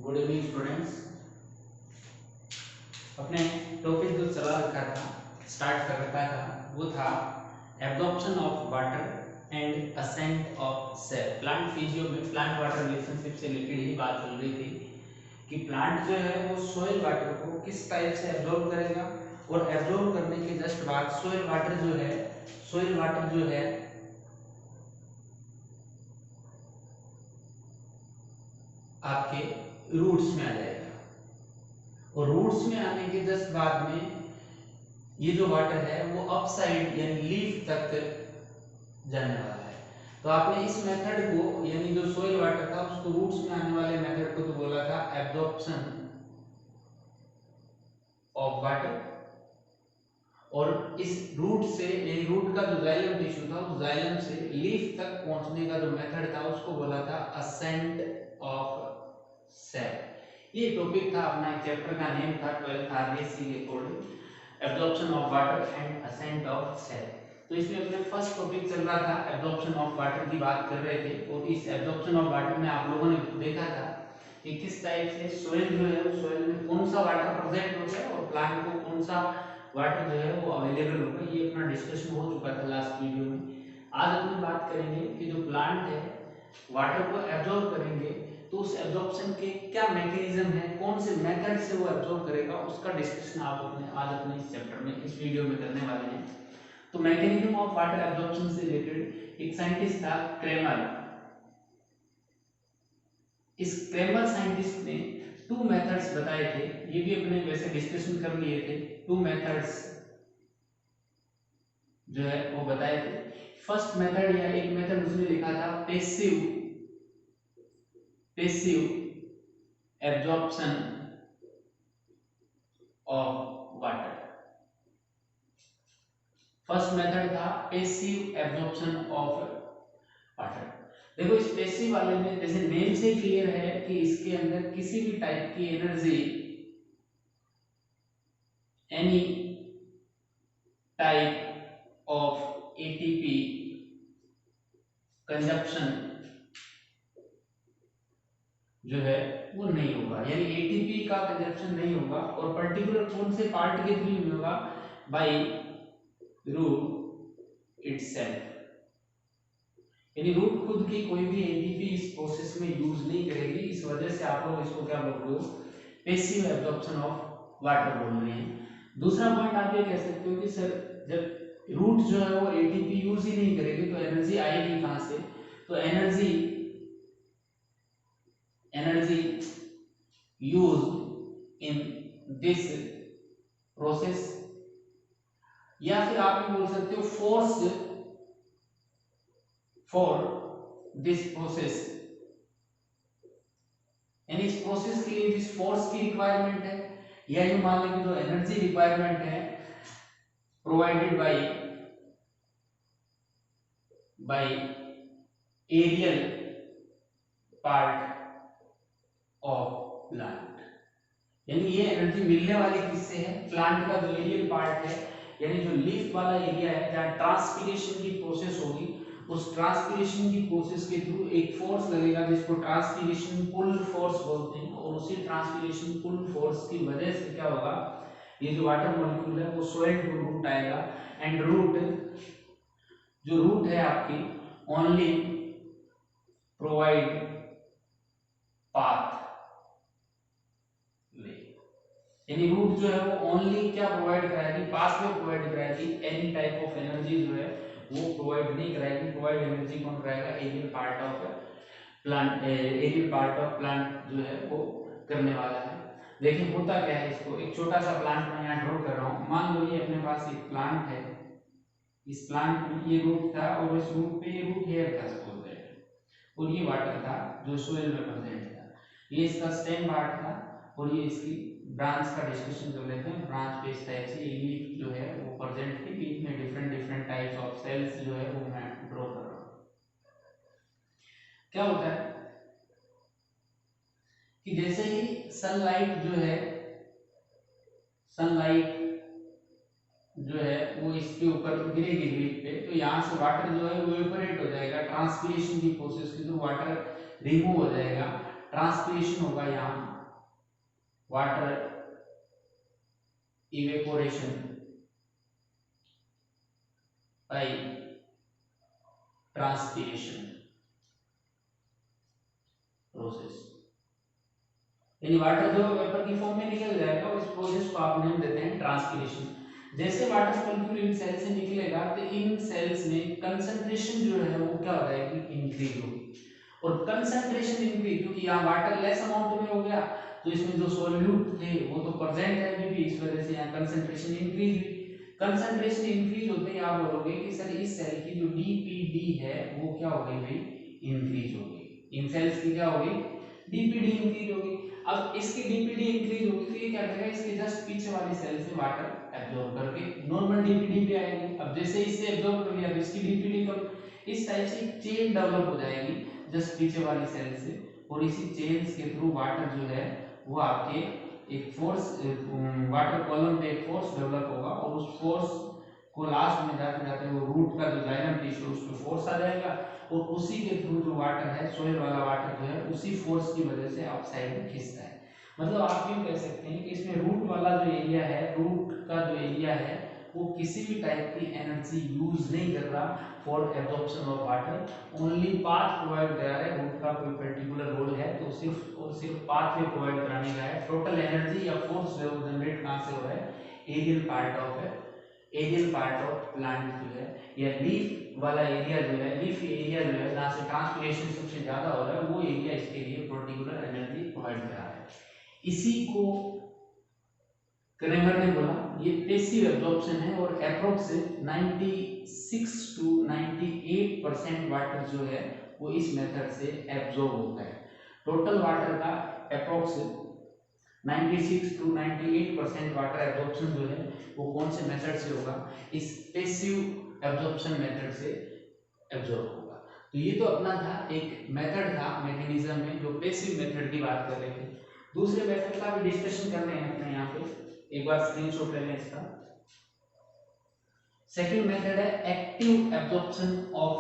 Good evening students. अपने topic जो चला रखा था, स्टार्ट कर रखा था, वो था absorption of water and ascent of cell. Plant physio में प्लांट वाटर रिलेशनशिप से रिलेटेड ही बात चल रही थी कि प्लांट जो है वो सोइल वाटर को किस टाइप से एब्जॉर्ब करेगा, और एब्जॉर्ब करने के जस्ट बाद सोइल वाटर जो है आपके रूट्स में आ जाएगा, और रूट्स में आने के जस्ट बाद में ये जो वाटर है वो अपसाइड यानी लीफ तक जाने वाला है। तो आपने इस मेथड को यानी जो सोइल वाटर था उसको रूट्स में आने वाले मेथड को तो बोला था एब्जॉर्प्शन ऑफ वाटर, और इस रूट से यानी रूट का जो जाइलम टिश्यू था उस जाइलम से लीफ तक पहुंचने का जो मेथड था उसको बोला था असेंट ऑफ सेल। ये टॉपिक था, अपना एक चैप्टर का नेम था 12th आरबीसी के according absorption of water and ascent of cell. तो इसमें अपने फर्स्ट टॉपिक चल रहा था एब्जॉर्प्शन ऑफ वाटर की बात कर रहे थे, और इस एब्जॉर्प्शन ऑफ वाटर में आप लोगों ने देखा था कि किस टाइप से सोइल जो है उस सोइल में कौन सा वाटर प्रेजेंट होता है और प्लांट को कौन सा वाटर जो है वो अवेलेबल होगा। ये अपना डिस्कशन हो चुका था लास्ट वीडियो में। आज अपनी बात करेंगे कि जो प्लांट है वाटर को एब्जॉर्ब करेंगे तो उस एब्जॉर्प्शन के क्या मैकेनिज्म है, कौन से मेथड से वो एब्जॉर्ब करेगा, उसका डिस्कशन आप आज अपने इस चैप्टर में इस वीडियो में करने वाले हैं। तो मैकेनिज्म ऑफ वाटर एब्जॉर्प्शन से रिलेटेड एक साइंटिस्ट था क्रेमर। इस क्रेमर साइंटिस्ट ने टू मेथड्स बताए थे, ये भी अपने वैसे डिस्कशन कर लिए थे। टू मेथड्स जो है वो बताए थे। फर्स्ट मेथड या एक मेथड उसने लिखा था passive absorption of water. First method था पैसिव एब्जॉर्प्शन ऑफ वाटर। देखो इस पैसिव वाले में जैसे नेम से क्लियर है कि इसके अंदर किसी भी टाइप की energy, any type of ATP consumption जो है वो नहीं होगा, यानी एटीपी का कंजप्शन नहीं होगा, और पर्टिकुलर कौन से पार्ट के थ्रू होगा, बाय रूट इटसेल्फ। यानी रूट खुद की कोई भी एटीपी इस प्रोसेस में यूज नहीं करेगी, इस वजह से आप लोग इसको क्या बोल रहे हो, पैसिव एब्जॉर्प्शन ऑफ वाटर बोल रहे हैं। दूसरा पॉइंट आप ये कह सकते हो कि सर जब रूट जो है वो एटीपी यूज ही नहीं करेगी तो एनर्जी आएगी कहां से, तो energy use in this process, या फिर आप ये बोल सकते हो फोर्स फॉर दिस प्रोसेस, यानी इस प्रोसेस के लिए जिस फोर्स की रिक्वायरमेंट है, या यूं मान लें कि जो एनर्जी रिक्वायरमेंट है provided by aerial part of plant, यानी ये एनर्जी मिलने वाली किससे है, प्लांट का जो एरियल पार्ट है, यानी जो लीफ वाला एरिया है जहां ट्रांसपिरेशन की प्रोसेस होगी, उस ट्रांसपिरेशन की प्रोसेस के थ्रू एक फोर्स लगेगा जिसको ट्रांसपिरेशन पुल फोर्स बोलते हैं, और उसी ट्रांसपिरेशन पुल फोर्स की वजह से क्या होगा, ये जो वाटर मॉलिक्यूल है वो सॉइल टू रूट आएगा, एंड रूट है आपकी ओनली प्रोवाइड पाथ, यानी रूट जो है वो ओनली क्या प्रोवाइड कराएगी, पाथवे प्रोवाइड कराएगी, एनी टाइप ऑफ एनर्जी जो है वो प्रोवाइड नहीं कराएगी। प्रोवाइड एनर्जी कौन कराएगा, aerial part of plant, aerial part of plant जो है वो करने वाला है। देखिए होता क्या है, इसको एक छोटा सा प्लांट मैं यहाँ ड्रॉ कर रहा हूँ। मान लो ये अपने पास एक प्लांट है, इस प्लांट में ये रूट था और इस रूट पे ये रूट हेयर था सपोज दैट, और ये वाटर था जो सोइल में प्रेजेंट था, ये इसका स्टेम पार्ट था, और ये इसकी ब्रांच का डिस्कशन कर लेते हैं। ब्रांच पे इस टाइप से लीफ जो है वो प्रेजेंट थी, लीफ में डिफरेंट टाइप्स ऑफ सेल्स जो है वो मैं ड्रॉ कर रहा हूँ। क्या होता है कि जैसे ही सनलाइट जो है वो इसके ऊपर गिरेगी लीफ पे, तो यहाँ से वाटर जो है वो इवेपोरेट हो जाएगा, ट्रांसपिरेशन की प्रोसेस के थ्रू वाटर रिमूव हो जाएगा, ट्रांसपिरेशन होगा यहाँ, water evaporation by transpiration process, यानी वाटर जो वेपर की फॉर्म में निकल जाएगा, उस प्रोसेस को आप नेम देते हैं ट्रांसपीरेशन। जैसे वाटर मॉलिक्यूल इन सेल से निकलेगा तो इन सेल्स में कंसंट्रेशन जो है वो क्या हो जाएगी, इंक्रीज होगी। और कंसंट्रेशन इंक्रीज, क्योंकि यहाँ वाटर लेस अमाउंट में हो गया तो इसमें जो सॉल्यूट थे वो तो प्रेजेंट है अभी भी, इस वजह से यहाँ कंसंट्रेशन इंक्रीज हुई। कंसंट्रेशन इंक्रीज होते ही आप बोलोगे कि सर इस सेल की जो डीपीडी है वो क्या हो गई भाई, इंक्रीज हो गई। इन सेल्स की क्या हो गई, डीपीडी इंक्रीज हो गई। अब इसकी डीपीडी इंक्रीज होगी तो ये क्या करेगा, इसके जस्ट पीछे वाली सेल से वाटर एब्जॉर्ब करके नॉर्मल डीपीडी पे आएगी। अब जैसे इससे एब्जॉर्ब कर लिया तो इसकी डीपीडी कम, इस टाइप से चेन डेवलप हो जाएगी जस्ट पीछे वाली सेल से, और इसी चेन्स के थ्रू वाटर जो है वो आपके एक फोर्स, वाटर कॉलम पे एक फोर्स डेवलप होगा, और उस फोर्स को लास्ट में जाते जाते वो रूट का जो जाइलम टिश्यू उस पर फोर्स आ जाएगा, और उसी के थ्रू जो वाटर है, सोइल वाला वाटर जो है, उसी फोर्स की वजह से आप साइड में खींचता है। मतलब आप यूँ कह सकते हैं कि इसमें रूट वाला जो एरिया है, रूट का जो एरिया है वो किसी भी टाइप की एनर्जी यूज नहीं कर रहा for absorption of water, only path provide करा रहा है। रूट का कोई पर्टिकुलर रोल है तो सिर्फ और सिर्फ पाथ वे प्रोवाइड कराने का है। टोटल एनर्जी या फोर्स जो जनरेट कहाँ से हो रहा है, एरियल पार्ट ऑफ है, एरियल पार्ट ऑफ प्लांट जो है, या लीफ वाला एरिया जो है, लीफ एरिया जो है जहाँ से ट्रांसपिरेशन सबसे ज्यादा हो रहा है, वो एरिया इसके लिए पर्टिकुलर एनर्जी प्रोवाइड करा रहा है। इसी को क्रेमर ने बोला ये पैसिव एब्जॉर्प्शन है, और अप्रोक्स 96 to 98% वाटर जो है वो इस मेथड से एब्जॉर्ब होता है। टोटल वाटर का अप्रोक्स 96 to 98% वाटर एब्जॉर्प्शन जो है वो कौन से मेथड से होगा, इस पैसिव एब्जॉर्प्शन मेथड से एब्जॉर्ब होगा। तो ये तो अपना था एक मेथड था मैकेनिज्म में, जो पैसिव मेथड की बात कर रहे थे। दूसरे मेथड का भी डिस्कशन कर रहे हैं अपने यहाँ पे, एक बार स्क्रीनशॉट ले लें इसका। सेकंड मेथड है एक्टिव एब्जॉर्प्शन ऑफ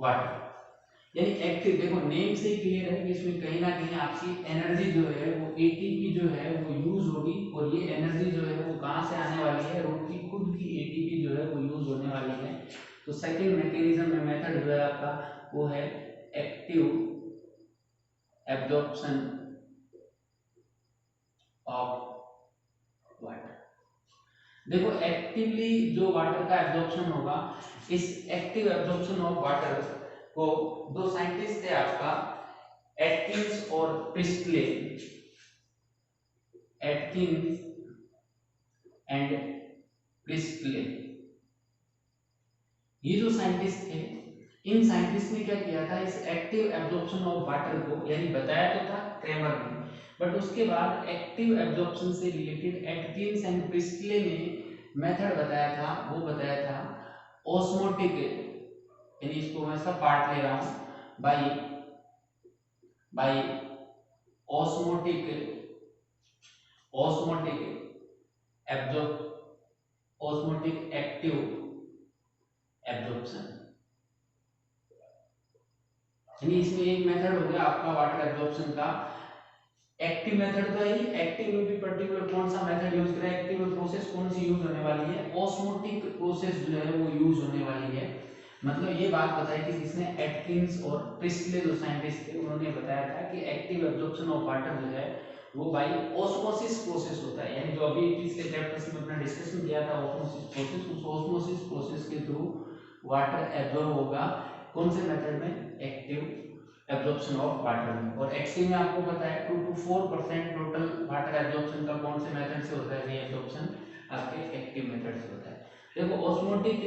वाटर, यानी एक्टिव, देखो नेम से ही क्लियर है कि इसमें कहीं ना कहीं आपकी एनर्जी जो है वो एटीपी जो है वो यूज होगी, और ये एनर्जी जो है वो कहाँ से आने वाली है, रूट की खुद की एटीपी जो है वो यूज होने वाली है। तो सेकंड मैकेनिज्म में मेथड जो है आपका वो है एक्टिव एब्जॉर्प्शन ऑफ वाटर। देखो एक्टिवली जो वाटर का एब्जॉर्प्शन होगा, इस एक्टिव एब्जॉर्प्शन ऑफ वाटर को दो साइंटिस्ट थे आपका, एटकिंस और प्रिस्टले, एटकिंस एंड प्रिस्टले, ये जो साइंटिस्ट थे, इन साइंटिस्ट ने क्या किया था, इस एक्टिव एब्जॉर्प्शन ऑफ वाटर को, यानी बताया तो था क्रेमर ने, बट उसके बाद एक्टिव एब्जॉर्प्शन से रिलेटेड एटकिंस एंड प्रिस्टले ने मेथड बताया था, वो बताया था ऑस्मोटिक, यानी इसको मैं सब पार्ट ले रहा हूं, by by osmotic, osmotic absorb osmotic active absorption, यानी इसमें एक मेथड हो गया आपका वाटर एब्जॉर्प्शन का। एक्टिव मेथड तो है ही, एक्टिव में भी पर्टिकुलर कौन सा मेथड यूज करें, एक्टिव में प्रोसेस कौन सी यूज होने वाली है, ऑस्मोटिक प्रोसेस जो है वो यूज होने वाली है। मतलब ये बात बताई कि जिसने एटकिंस और प्रिस्टले जो साइंटिस्ट थे उन्होंने बताया था कि एक्टिव एब्जॉर्प्शन ऑफ वाटर जो है वो बाय ऑस्मोसिस प्रोसेस होता है, यानी जो अभी पिछले चैप्टर्स में अपना डिस्कशन किया था ऑस्मोसिस प्रोसेस, उस ऑस्मोसिस प्रोसेस के थ्रू वाटर एब्जॉर्ब होगा कौन से मेथड में, एक्टिव एब्जॉर्प्शन ऑफ वाटर में। और एक्टिव में आपको पता है 2 to 4% टोटल वाटर एब्जॉर्प्शन का कौन से मेथड से होता है, ये एब्जॉर्प्शन आपके एक्टिव मेथड से होता है। देखो ऑस्मोटिक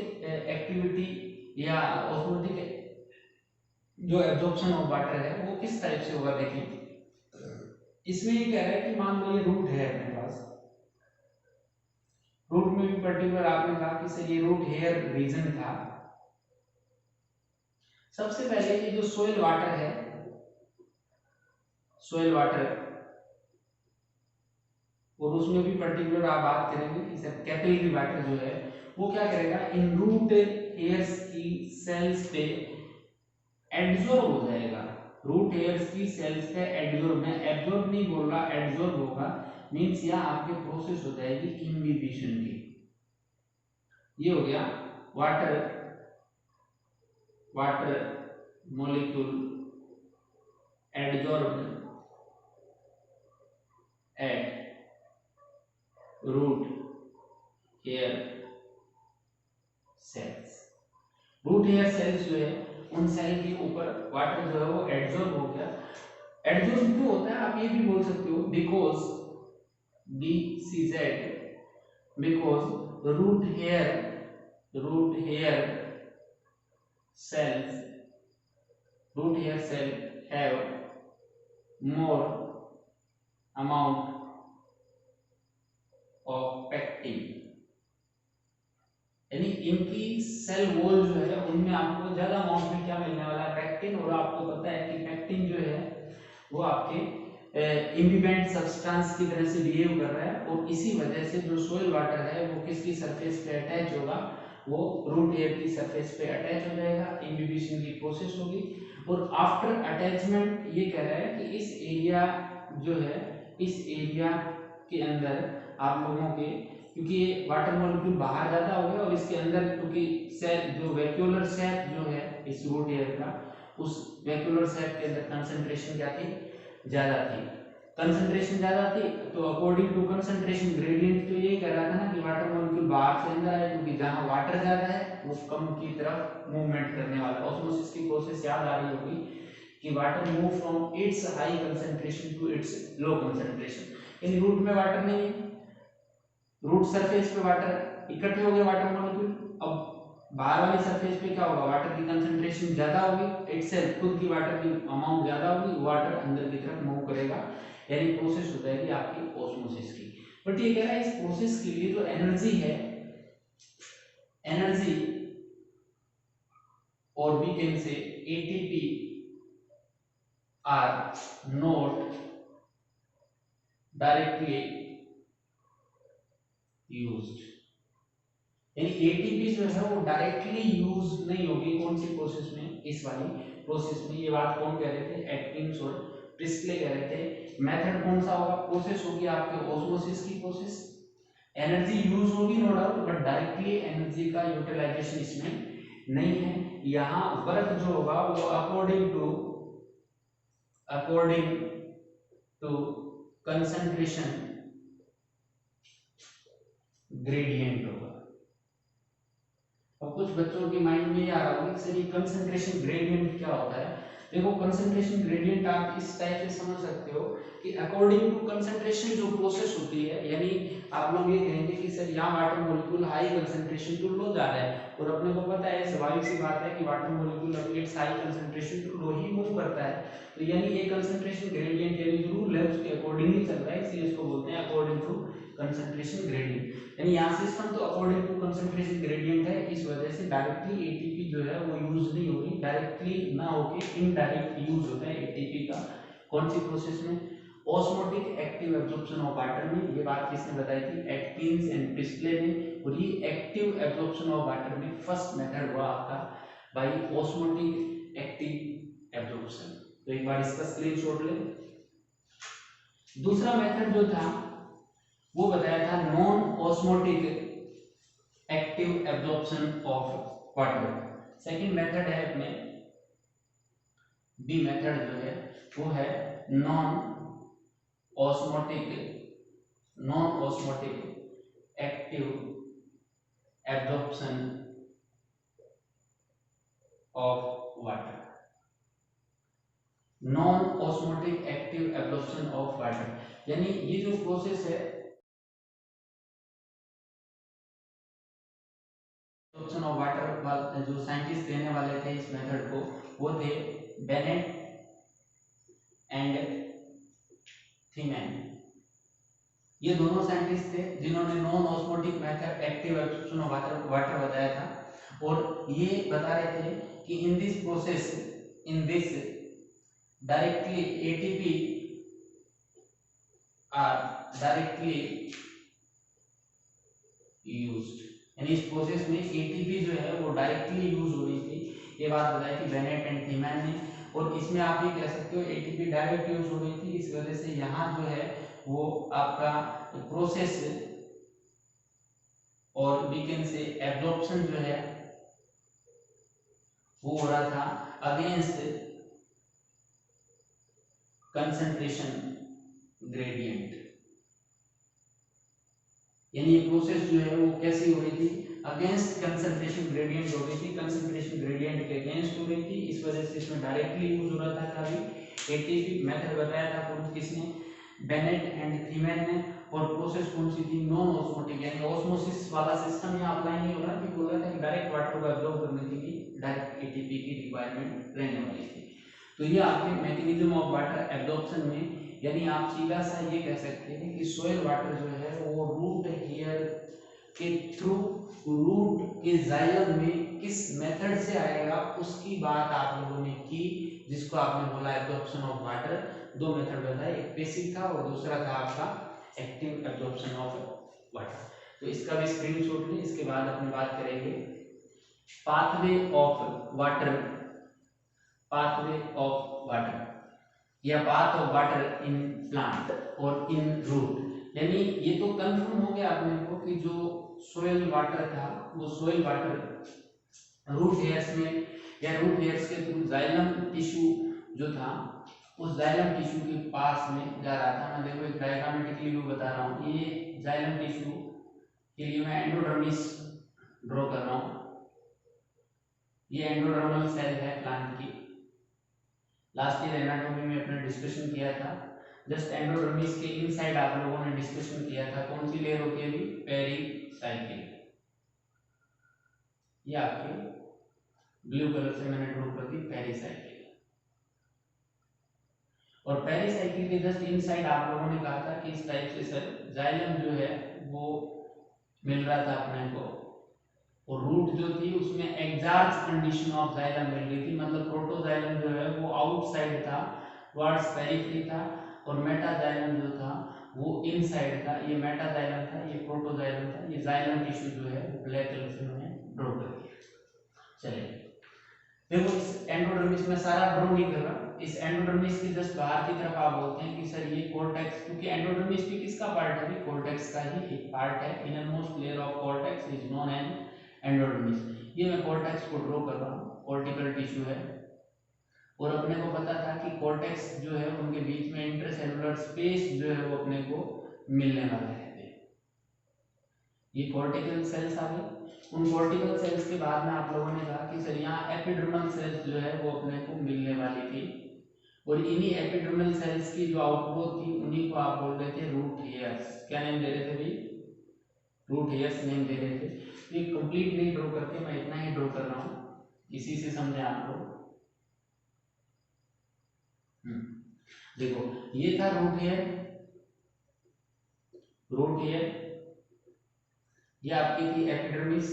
एक्टिविटी या ऑस्मोटिक जो एब्जॉर्प्शन ऑफ वाटर है वो किस टाइप से होगा, देखिए इसमें ये कह रहा है कि मान लो ये रूट है अपने पास, रूट में भी पर्टिकुलर आपने कहा कि सर ये रूट हेयर रीजन था। सबसे पहले ये जो सोइल वाटर है, सोइल वाटर, और उसमें भी पर्टिकुलर आप बात करेंगे कि सर कैपिलरी वाटर जो है वो क्या करेगा, इन रूट हेयर्स की सेल्स पे एड्जॉर्ब हो जाएगा, रूट हेयर्स की सेल्स पे एड्जॉर्ब, मैं एब्जॉर्ब नहीं बोल रहा, एड्जॉर्ब होगा, मीन्स यहाँ आपके प्रोसेस हो जाएगी इम्बिबिशन की। ये हो गया water molecule adsorbed at root hair cells. Root hair cells जो है उन सेल के ऊपर वाटर जो है वो एडजॉर्ब हो गया। एडजॉर्ब क्यों होता है आप ये भी बोल सकते हो, because BCZ, because root hair cells have more amount of pectin, यानी इनकी सेल वॉल जो है उनमें आपको ज्यादा अमाउंट में क्या मिलने वाला है, पेक्टिन। और आपको पता है कि पेक्टिन जो है वो आपके इम्बिबेंट सब्सटेंस की तरह से बिहेव कर रहा है, और इसी वजह से जो सोइल वाटर है वो किसकी सरफेस पे अटैच होगा, वो रूट हेयर की सरफेस पे अटैच हो जाएगा, इम्बिबिशन की प्रोसेस होगी। और आफ्टर अटैचमेंट ये कह रहा है कि इस एरिया जो है, इस एरिया के अंदर आप लोगों के, क्योंकि ये वाटर मॉलिक्यूल बाहर ज्यादा हो गया और इसके अंदर क्योंकि सेल जो वैक्यूलर सेप जो है इस रूट हेयर का, उस वैक्यूलर सेप के अंदर कंसंट्रेशन क्या थी, ज्यादा थी। कंसंट्रेशन ज्यादा थी तो अकॉर्डिंग टू कंसंट्रेशन ग्रेडियंट तो ये कह रहा था ना कि वाटर मॉलिक्यूल बाहर से अंदर है, क्योंकि जहां वाटर ज्यादा है वो कम की तरफ मूवमेंट करने वाला। ऑस्मोसिस की प्रोसेस याद आ रही होगी कि water move from its high concentration to its low concentration. यानी रूट में वाटर नहीं है, रूट सरफेस पे वाटर इकट्ठे हो गए वाटर मॉलिक्यूल, अब बाहर वाली सरफेस पे क्या होगा, वाटर की कंसंट्रेशन ज्यादा होगी, इटसेल्फ खुद की वाटर की अमाउंट ज्यादा होगी, वाटर अंदर की तरफ मूव करेगा, यानी प्रोसेस हो जाएगी आपकी ऑस्मोसिस की। बट ये कह रहा है इस प्रोसेस के लिए जो एनर्जी है, एनर्जी और we can say ATP are not directly used, यानी एटीपी जो है वो डायरेक्टली यूज नहीं होगी। कौन सी प्रोसेस में, इस वाली प्रोसेस में। ये बात कौन कह रहे थे, एटकिंस और प्रिस्टले कह रहे थे। मेथड कौन सा होगा, प्रोसेस होगी आपके ऑस्मोसिस की प्रोसेस। एनर्जी यूज होगी no doubt, but directly energy का यूटिलाइजेशन इसमें नहीं है। यहाँ वर्क जो होगा वो अकॉर्डिंग टू कंसंट्रेशन ग्रेडियंट होगा। और कुछ बच्चों के माइंड में ये आ रहा होगा कि सर ये कंसंट्रेशन ग्रेडियंट क्या होता है। देखो कंसंट्रेशन ग्रेडियंट आप इस टाइप से समझ सकते हो कि अकॉर्डिंग टू कंसंट्रेशन जो प्रोसेस होती है, यानी आप लोग ये कहेंगे कि सर यहाँ water molecule high concentration to low जा रहा है, और अपने को पता है स्वाभाविक सी बात है कि water molecule its high concentration to low ही मूव करता है, तो यानी ये कंसंट्रेशन ग्रेडियंट यानी जो रूल है उसके अकॉर्डिंग ही चल रहा है, इसलिए इसको बोलते हैं अकॉर्डिंग टू कंसंट्रेशन ग्रेडियंट। यानी यहाँ सिस्टम तो अकॉर्डिंग टू कंसंट्रेशन ग्रेडियंट है, इस वजह से डायरेक्टली एटीपी जो है वो यूज नहीं होगी, डायरेक्टली ना होके इनडायरेक्ट यूज होता है एटीपी का। कौन सी प्रोसेस में, osmotic active absorption of water में। ये बात किसने बताई थी, एटकिंस एंड प्रिस्टले ने। और ये एक्टिव एब्जॉर्प्शन ऑफ वाटर में फर्स्ट मेथड हुआ आपका बाय ऑस्मोटिक एक्टिव एब्जॉर्प्शन। तो एक बार इसका स्क्रीनशॉट ले। दूसरा मेथड जो था वो बताया था non osmotic active absorption of water. Second method है अपने बी मेथड जो है वो है non osmotic active absorption of water. Non osmotic active absorption of water, यानी ये जो प्रोसेस है एब्जॉर्प्शन ऑफ वाटर, जो साइंटिस्ट देने वाले थे इस मेथड को वो थे बेनेट एंड थीमैन। ये दोनों साइंटिस्ट थे जिन्होंने non osmotic method active absorption of water बताया था, और ये बता रहे थे कि in this process, in this directly ATP are directly used, यानी इस प्रोसेस में एटीपी जो है वो डायरेक्टली यूज हो रही थी। ये बात बताई थी बेनेट एंड थीमैन ने। और इसमें आप ये कह सकते हो एटीपी डायरेक्ट यूज हो रही थी, इस वजह से यहाँ जो है वो आपका प्रोसेस और वी कैन से एब्जॉर्प्शन जो है वो हो रहा था अगेंस्ट कंसंट्रेशन ग्रेडियंट। यानी ये प्रोसेस जो है वो कैसी हो रही थी, अगेंस्ट कंसंट्रेशन ग्रेडियंट हो रही थी, कंसंट्रेशन ग्रेडियंट के अगेंस्ट हो रही थी। इस वजह से इसमें डायरेक्टली यूज हो रहा था काफी। एटीपी मेथड बताया था कौन किसने, बेनेट एंड थीमैन ने। और प्रोसेस कौन सी थी, नॉन ऑस्मोटिक, यानी ऑस्मोसिस वाला सिस्टम यहाँ अप्लाई नहीं हो रहा, कि बोल रहा था कि डायरेक्ट वाटर को एब्जॉर्ब करने के लिए डायरेक्ट एटीपी की रिक्वायरमेंट रहने वाली थी। तो ये आपके मैकेनिज्म ऑफ वाटर एब्जॉर्प्शन में, यानी आप सीधा सा ये कह सकते हैं कि सोयल वाटर जो है वो रूट हेयर के थ्रू रूट के जाइलम में किस मेथड से आएगा उसकी बात आप लोगों ने की, जिसको आपने बोला एब्जॉर्प्शन ऑफ वाटर। दो मेथड बताए, एक पैसिव था और दूसरा था आपका एक्टिव एब्जॉर्प्शन ऑफ वाटर। तो इसका भी स्क्रीनशॉट लें, इसके बाद अपनी बात करेंगे pathway of water, pathway of water या path of water in plant और इन रूट। यानी ये तो कंफर्म हो गया अपने को कि जो सोयल वाटर था वो सोयल वाटर रूट हेयर्स में या रूट हेयर्स के थ्रू जाइलम टिश्यू जो था उस जाइलम टिश्यू के पास में जा रहा था। मैं देखो एक डायग्रामेटिकली भी बता रहा हूँ। ये जाइलम टिश्यू के लिए मैं एंडोडर्मिस ड्रॉ कर रहा हूँ। ये एंडोडर्मल सेल है प्लांट की। लास्ट ईयर एनाटॉमी में अपने डिस्कशन किया था। जस्ट एंडोडर्मिस के इनसाइड आप लोगों ने डिस्कशन किया था कौन सी लेयर होती है अभी, पेरिसाइकिल। ये आपके ब्लू कलर से मैंने ड्रॉ कर दी पेरिसाइकिल। और पेरिसाइकिल के जस्ट इनसाइड आप लोगों ने कहा था कि इस टाइप से सर जाइलम जो है वो मिल रहा था अपने को, और रूट जो थी उसमें एग्जार्च कंडीशन ऑफ जाइलम मिल रही थी। मतलब प्रोटोजाइलम जो है वो आउटसाइड था, टुवर्ड्स पेरिफेरी था, और मेटाजाइलम जो था वो इनसाइड था। ये मेटाजाइलम था, ये प्रोटोजाइलम था। ये जाइलम टिश्यू जो है वो ब्लैक कलर से मैंने ड्रॉ कर दिया। चलिए देखो, इस एंडोडर्मिस में सारा ड्रॉ नहीं कर रहा, इस एंडोडर्मिस के जस्ट बाहर की तरफ आप बोलते हैं कि सर ये कॉर्टेक्स, क्योंकि एंडोडर्मिस भी किसका पार्ट है, कॉर्टेक्स का ही एक पार्ट है। Innermost layer of cortex is known as endodermis. ये मैं कॉर्टेक्स को ड्रॉ कर रहा हूँ, कॉर्टिकल टिश्यू है। और अपने को पता था कि कॉर्टेक्स जो है उनके बीच में इंटरसेलुलर स्पेस जो है वो अपने को मिलने वाला है। ये कॉर्टिकल सेल्स आ गए। उन कॉर्टिकल सेल्स के बाद में आप लोगों ने कहा कि सर यहाँ एपिडर्मल सेल्स जो है वो अपने को मिलने वाली थी, और इन्हीं एपिडर्मल सेल्स की जो आउटग्रोथ थी उन्हीं को आप बोल रहे थे रूट हेयर्स। क्या नेम दे रहे थे भाई, रूट हेयर्स नेम दे रहे थे। ये कंप्लीट नहीं ड्रॉ करके मैं इतना ही ड्रॉ कर रहा हूँ, इसी से समझे आप लोग। देखो ये था रूट हेयर, रूट हेयर। ये आपकी थी एपिडर्मिस,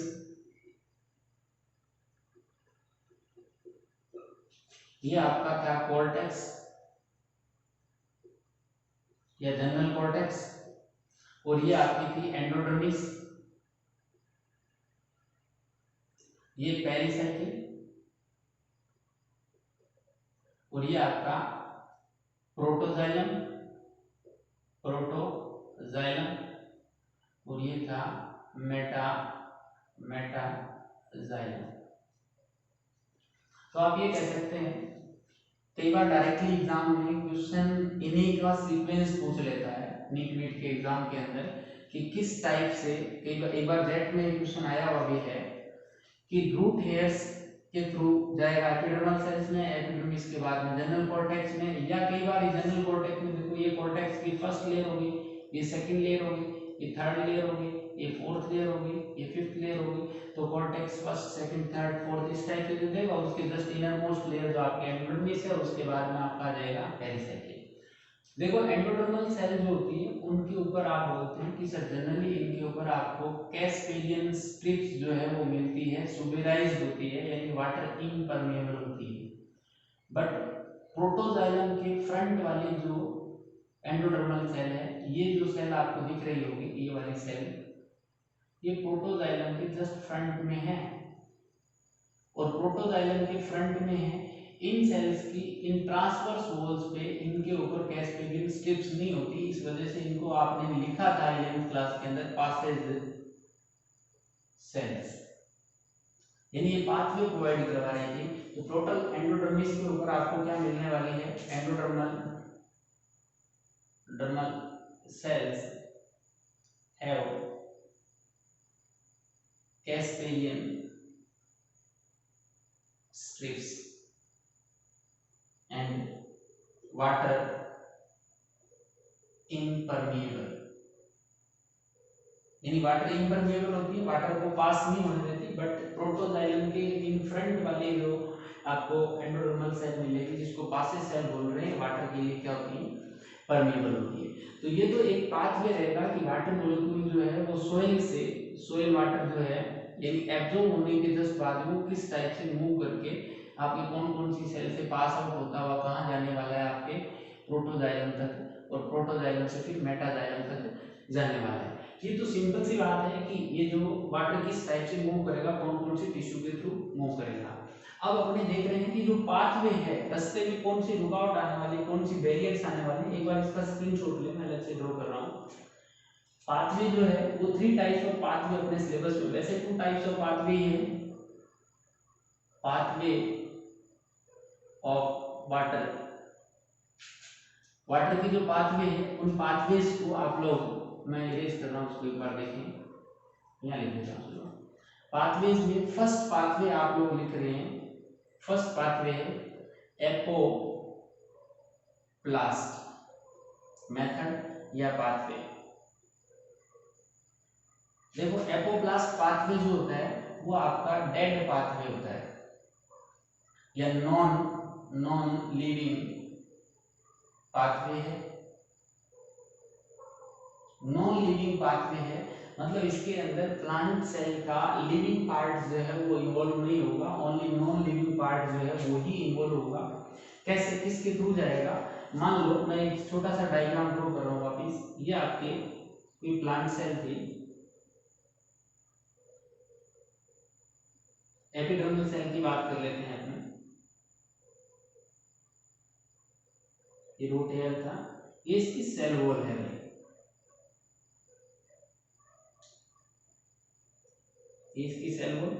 ये आपका था कॉर्टेक्स या जनरल कॉर्टेक्स, और ये आपकी थी एंडोडर्मिस, ये पेरिसाइकिल, और ये आपका प्रोटोजाइलम, प्रोटोजाइलम, और ये था मेटाजाइलम। तो आप ये कह सकते हैं, कई बार डायरेक्टली एग्जाम में क्वेश्चन इन्हीं का सीक्वेंस पूछ लेता है नीट के एग्जाम के अंदर कि किस टाइप से, एक बार जेट में क्वेश्चन आया हुआ भी है कि रूट हेयर्स के थ्रू जाएगा एपिडर्मल सेल्स में, एपिडर्मिस के बाद में जनरल कॉर्टेक्स में, या कई बार जनरल कॉर्टेक्स में देखो ये कॉर्टेक्स की फर्स्ट लेयर होगी, ये सेकंड लेयर होगी, ये थर्ड लेयर होगी, ये फोर्थ लेयर होगी, ये फिफ्थ लेयर होगी। तो cortex first second third fourth इस टाइप से देगा। उसके जस्ट इनर मोस्ट लेयर जो आपके एपिडर्मिस है, उसके बाद में आपका आ जाएगा पेरिसाइकिल। देखो एंडोडर्मल सेल जो होती है उनके ऊपर आप बोलते हैं कि सर जनरली इनके ऊपर आपको कैस्पेडियन स्ट्रिप्स जो है वो मिलती है, सुबेराइज्ड होती है, यानी वाटर इम्परमेबल होती है। बट प्रोटोजाइलम के फ्रंट वाली जो एंडोडर्मल सेल है, ये जो सेल आपको दिख रही होगी, ये वाली सेल, ये प्रोटोजाइलम के जस्ट फ्रंट में है। और प्रोटोजाइलम के फ्रंट में है, इन सेल्स की इन ट्रांसवर्स वॉल्स पे इनके ऊपर कैस्पेडियन स्ट्रिप्स नहीं होती, इस वजह से इनको आपने लिखा था 11th क्लास के अंदर पासेज सेल्स, यानी ये पाथवे प्रोवाइड करवा रही थी। तो टोटल एंडोडर्मिस के ऊपर आपको क्या मिलने वाली है, endodermal cells have casparian strips and water impermeable, यानी वाटर इम्परमेबल होती है, वाटर को पास नहीं होने देती, बट प्रोटोजाइलम के इन फ्रंट वाले जो आपको एंडोडर्मल सेल मिलेगी जिसको पासेज सेल बोल रहे हैं, वाटर के लिए क्या होती है, परमेबल होती है। तो ये तो एक पाथवे रहेगा कि वाटर मॉलिक्यूल जो है वो सोइल से, सोइल वाटर जो है यानी एब्जॉर्ब होने के जस्ट बाद वो किस टाइप से मूव करके आपकी कौन कौन सी सेल से पास आउट होता हुआ कहाँ जाने वाला है, आपके प्रोटोजाइलम तक, और प्रोटोजाइलम से फिर मेटाजाइलम तक जाने वाला है। ये तो सिंपल सी बात है कि ये जो वाटर किस टाइप से मूव करेगा, कौन कौन सी टिश्यू के थ्रू मूव करेगा। अब अपने देख रहे हैं कि जो पाथवे है, रास्ते में कौन सी रुकावट आने वाली, कौन सी बैरियर्स आने वाले, एक बार इसका स्क्रीनशॉट ले, मैं अलग से ड्रॉ कर रहा हूँ। पाथवे जो है वो 3 टाइप्स ऑफ पाथवे अपने सिलेबस में, वैसे 2 टाइप्स ऑफ पाथवे हैं, पाथवे ऑफ वाटर, वाटर की जो पाथवे है उन पाथवेज को आप लोग, मैं इरेज कर रहा हूँ उसको एक बार देखें, यहाँ लिख देता हूँ। पाथवेज में फर्स्ट पाथवे आप लोग लिख रहे हैं, फर्स्ट पाथवे है एपोप्लास्ट मेथड या पाथवे। देखो एपोप्लास्ट पाथवे जो होता है वो आपका डेड पाथवे होता है या नॉन लिविंग पाथवे है। नॉन लिविंग पाथवे है मतलब इसके अंदर प्लांट सेल का लिविंग पार्ट जो है वो इन्वॉल्व नहीं होगा, ओनली नॉन लिविंग पार्ट जो है वो ही इन्वॉल्व होगा। कैसे, किसके थ्रू जाएगा, मान लो मैं एक छोटा सा डायग्राम ड्रॉ कर रहा हूँ वापिस, ये आपके कोई प्लांट सेल थी, एपिडर्मल सेल की बात कर लेते हैं अपने, ये रूट हेयर था, ये इसकी सेल वॉल है, इसकी सेल वॉल,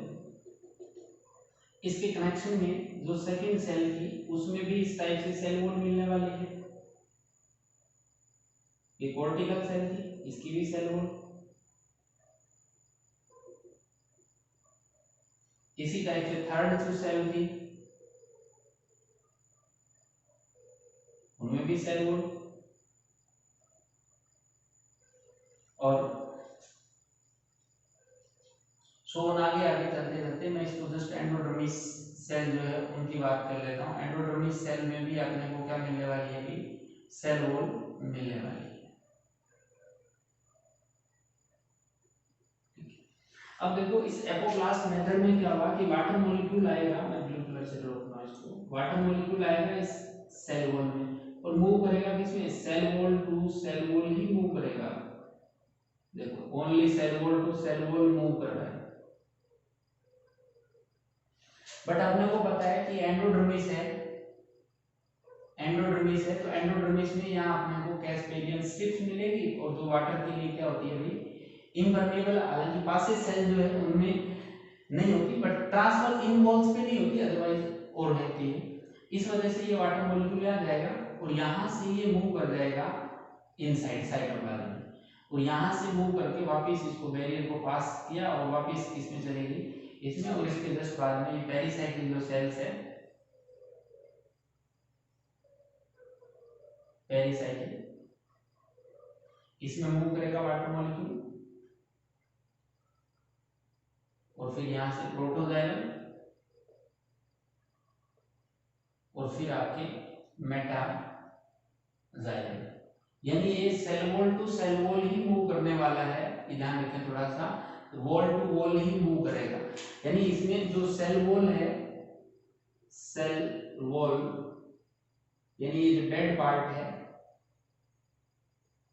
इसके कनेक्शन में जो सेकंड सेल थी उसमें भी इस टाइप से सेल वॉल मिलने वाली है, ये कॉर्टिकल सेल थी, इसकी भी सेल वॉल, इसी टाइप से थर्ड जो सेल थी उनमें भी सेल वॉल, और आगे आगे चलते चलते मैं इसको जस्ट एंडोडर्मिस सेल जो है उनकी बात कर लेता हूँ। एंडोडर्मिस सेल में भी अपने को क्या मिलने वाली है, अभी सेल वॉल मिलने वाली है। अब देखो इस एपोप्लास्ट मेथड में क्या हुआ कि वाटर मॉलिक्यूल आएगा, मैं ब्लू कलर से ड्रॉ करूंगा इसको, वाटर मॉलिक्यूल आएगा इस सेल वॉल में और मूव करेगा किसमें, cell wall to cell wall ही मूव करेगा। देखो only cell wall to cell wall move कर रहा है, बट अपने को पता है कि एंडोडर्मिस है, एंडोडर्मिस है तो एंडोडर्मिस में यहाँ अपने को कैस्पेडियन स्ट्रिप्स मिलेगी और जो वाटर के लिए क्या होती है भाई, इम्परमेबल, हालांकि पासेज सेल जो है उनमें नहीं होती बट ट्रांसफर इन वॉल्स पे नहीं होती, अदरवाइज और रहती है। इस वजह से ये वाटर मॉलिक्यूल यहाँ जाएगा और यहाँ से ये मूव कर जाएगा इनसाइड साइटोप्लाज्म में, और यहाँ से मूव करके वापस इसको बैरियर को पास किया और वापस किसमें चलेगी, इसमें, और इसके जस्ट बाद में ये पेरिसाइकिल जो सेल्स है, पेरिसाइकिल, इसमें मूव करेगा वाटर मॉलिक्यूल और फिर यहां से प्रोटोजाइलम और फिर आपके मेटाजाइलम, यानी ये cell wall to cell wall ही मूव करने वाला है, ध्यान रखें थोड़ा सा, वॉल टू वॉल ही मूव करेगा, यानी इसमें जो सेल वॉल है, सेल वॉल यानी ये जो डेड पार्ट है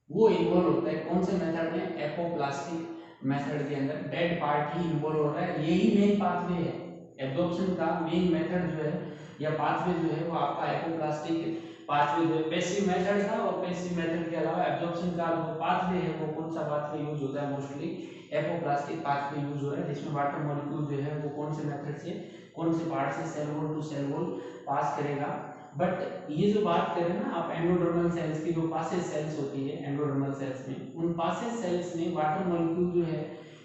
वो इन्वॉल्व होता है कौन से मेथड में, एपोप्लास्टिक मेथड के अंदर डेड पार्ट ही इन्वॉल्व हो रहा है, यही मेन पाथवे है एब्जॉर्प्शन का मेन मेथड जो है या पाथवे जो है वो आपका एपोप्लास्टिक पाथवे जो है पैसिव मेथड था, और पैसिव मेथड के अलावा एब्जॉर्प्शन का जो पाथवे है वो कौन सा पाथवे यूज होता है, मोस्टली एपोप्लास्टिक पाथवे यूज हो रहा है, जिसमें वाटर मॉलिक्यूल जो है वो कौन से मेथड से कौन से पार्ट से cell wall to cell wall pass करेगा। बट ये जो बात करें ना आप एंडोडर्मल सेल्स की, जो पासेज सेल्स होती है एंडोडर्मल सेल्स में, उन पासेज सेल्स में वाटर मॉलिक्यूल जो है,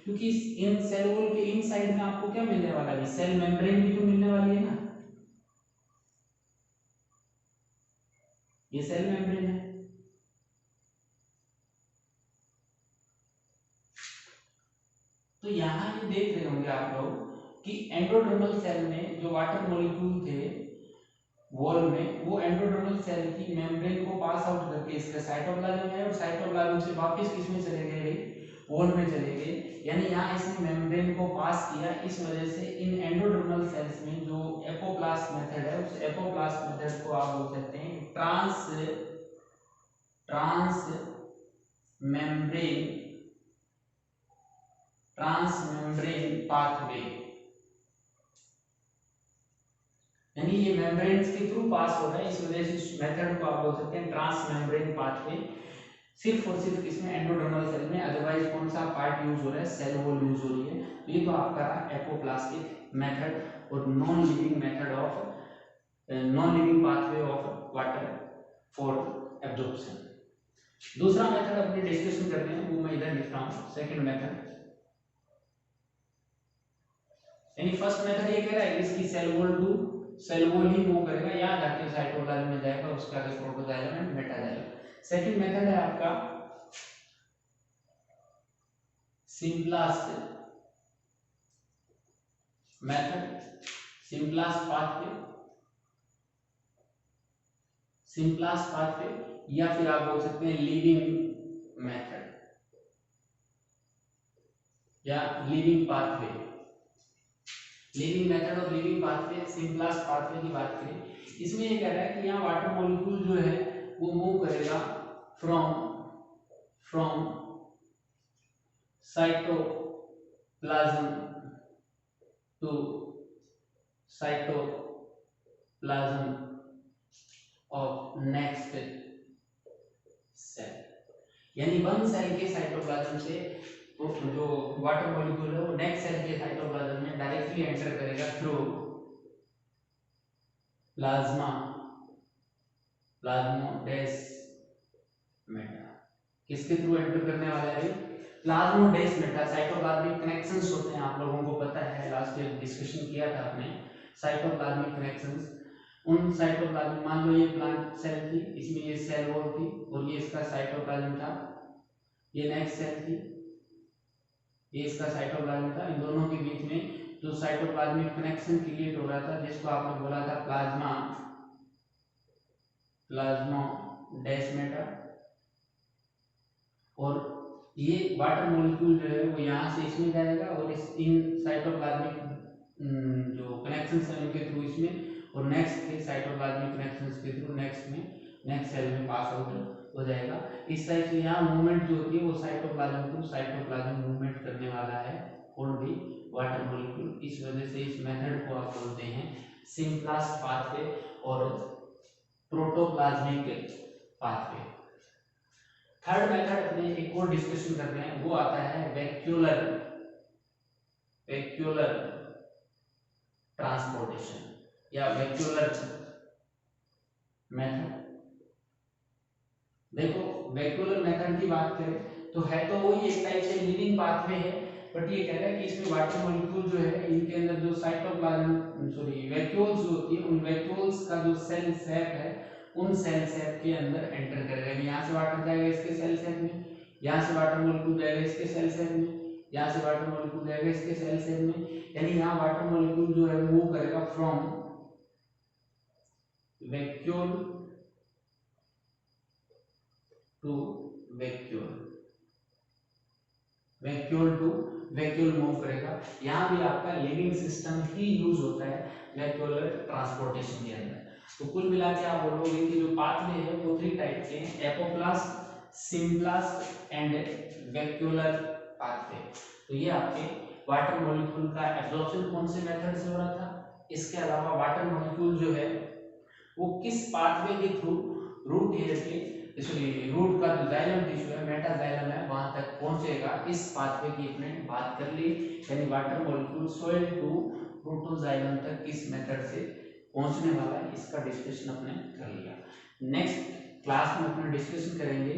क्योंकि इन सेल वॉल के इन साइड में आपको क्या मिलने वाला है, सेल मेम्ब्रेन भी तो मिलने वाली है ना, ये सेल मेम्ब्रेन है। तो यहाँ ये देख रहे होंगे आप लोग कि एंडोडर्मल सेल में जो वाटर मॉलिक्यूल थे वॉल में, वो एंडोडर्मल सेल की मेम्ब्रेन को पास आउट करके इसके साइटोप्लाज्म में, और साइटोप्लाज्म से वापस किसमें चले गए, वॉल में चले गए, यानी यहाँ इसने मेम्ब्रेन को पास किया। इस वजह से इन एंडोडर्मल सेल्स में जो एपोप्लास्ट मेथड है, उस एपोप्लास्ट मेथड को आप बोल सकते हैं ट्रांस मेम्ब्रेन पाथवे, यानी ये मेम्ब्रेन्स के थ्रू पास हो रहा है, इस वजह से इस मेथड को आप बोल सकते हैं ट्रांस मेम्ब्रेन पाथवे। सिर्फ और सिर्फ इसमें एंडोडर्मल सेल में, अदरवाइज कौन सा पार्ट यूज हो रहा है, सेल वॉल यूज हो रही है। तो ये तो आपका एपोप्लास्टिक मेथड और non living method of non living pathway of water for absorption. दूसरा मेथड अपने डिस्कशन करते हैं, वो मैं इधर लिख रहा हूँ, सेकंड मेथड। यानी फर्स्ट मेथड ये कह रहा है इसकी cell wall to cell wall ही मूव करेगा, यहाँ जाके साइटोप्लाज्म में जाएगा, उसका आगे प्रोटोजाइलम में मेटा जाएगा। सेकंड मेथड है आपका सिंपलेस्ट मेथड, सिंपलेस्ट पाथवे, या फिर आप बोल सकते हैं लिविंग मेथड या लिविंग पाथवे। लिविंग मेथड और लिविंग पाथवे, सिंपलेस्ट पाथवे की बात करें, इसमें ये कह रहा है कि यहाँ वाटर मॉलिक्यूल जो है वो मूव करेगा from cytoplasm to cytoplasm of next cell, यानी वन सेल के साइटोप्लाज्म से जो वाटर मॉलिक्यूल है वो नेक्स्ट सेल के साइटोप्लाज्म में डायरेक्टली एंटर करेगा थ्रू प्लाज्मोडेस्माटा। किसके थ्रू एंटर करने वाला है, प्लाज्मोडेस्माटा। साइटोप्लाज्मिक कनेक्शंस होते हैं, आप लोगों को पता है, लास्ट ईयर डिस्कशन किया था आपने साइटोप्लाज्मिक कनेक्शंस। उन साइटोप्लाज्म, मान लो ये प्लांट सेल थी, इसमें ये सेल वॉल थी और ये इसका साइटोप्लाज्म था, ये नेक्स्ट सेल थी, ये इसका साइटोप्लाज्म था। इन दोनों के बीच में जो साइटोप्लाज्मिक कनेक्शन क्रिएट हो रहा था, जिसको आपने बोला था प्लाज्मोडेस्माटा, और ये वाटर मॉलिक्यूल जो है वो यहाँ से इसमें जाएगा और इन साइटोप्लाज्मिक जो कनेक्शन है उनके थ्रू इसमें, और नेक्स्ट के साइटोप्लाज्मिक कनेक्शंस के थ्रू नेक्स्ट सेल में पास आउट हो जाएगा। इस टाइप से यहाँ मूवमेंट जो होती है वो साइटोप्लाज्म टू साइटोप्लाज्म मूवमेंट करने वाला है, और भी वाटर मॉलिक्यूल। इस वजह से इस मेथड को आप बोलते हैं सिंपलेस्ट पाथवे और प्रोटोप्लाज्मिक पाथवे। थर्ड मेथड अपने एक और डिस्कशन कर रहे हैं, वो आता है वैक्यूलर ट्रांसपोर्टेशन या वैक्यूलर मेथड। देखो वैक्यूलर मेथड की बात करें तो है तो वही एक टाइप से लिविंग पाथवे है, बट ये कह रहा है कि इसमें वाटर मॉलिक्यूल जो है इनके अंदर जो वैक्यूल्स होती है, उन वैक्यूल्स का जो सेल शेप है उन सेल शेप के अंदर एंटर करेगा। यहाँ से वाटर जाएगा इसके सेल शेप में, यहाँ से वाटर मॉलिक्यूल जाएगा इसके सेल शेप में, यहाँ से वाटर मॉलिक्यूल जाएगा इसके सेल शेप में, यानी यहाँ वाटर मॉलिक्यूल जो है मूव करेगा from vacuole to vacuole move करेगा। यहाँ भी आपका लिविंग सिस्टम ही यूज होता है वैक्यूलर ट्रांसपोर्टेशन के अंदर। तो कुल मिला के आप बोलोगे कि जो पाथवे है वो 3 टाइप के हैं, apoplast, simplest and vacuolar pathway. तो ये आपके वाटर मॉलिक्यूल का एब्जॉर्प्शन कौन से मेथड से हो रहा था। इसके अलावा वाटर मॉलिक्यूल जो है वो किस पाथवे के थ्रू रूट हेयर के सॉरी रूट का जो जाइलम टिश्यू है मेटाजाइलम है वहां तक पहुंचेगा, इस पाथवे की अपने बात कर ली। यानी water molecule soil to protoxylem तक किस मेथड से पहुंचने वाला है इसका डिस्कशन अपने कर लिया। नेक्स्ट क्लास में अपना डिस्कशन करेंगे